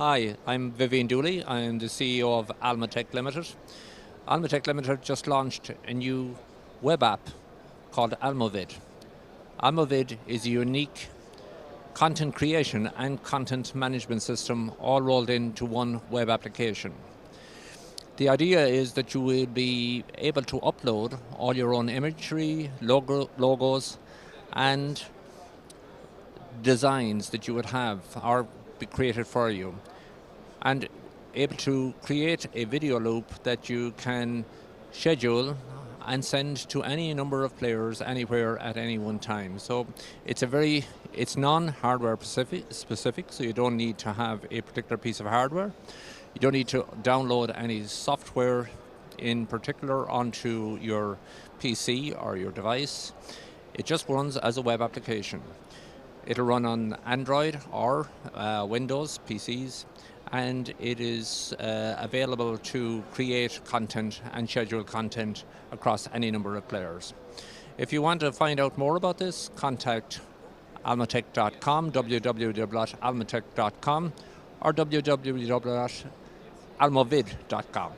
Hi, I'm Vivian Dooley. I'm the CEO of Almotech Limited. Almotech Limited just launched a new web app called Almovid. Almovid is a unique content creation and content management system all rolled into one web application. The idea is that you will be able to upload all your own imagery, logos, and designs that you would have or be created for you, and able to create a video loop that you can schedule and send to any number of players anywhere at any one time. So it's non-hardware specific, so you don't need to have a particular piece of hardware. You don't need to download any software in particular onto your PC or your device. It just runs as a web application. It'll run on Android or Windows PCs, and it is available to create content and schedule content across any number of players. If you want to find out more about this, contact almotech.com, www.almotech.com, or www.almovid.com.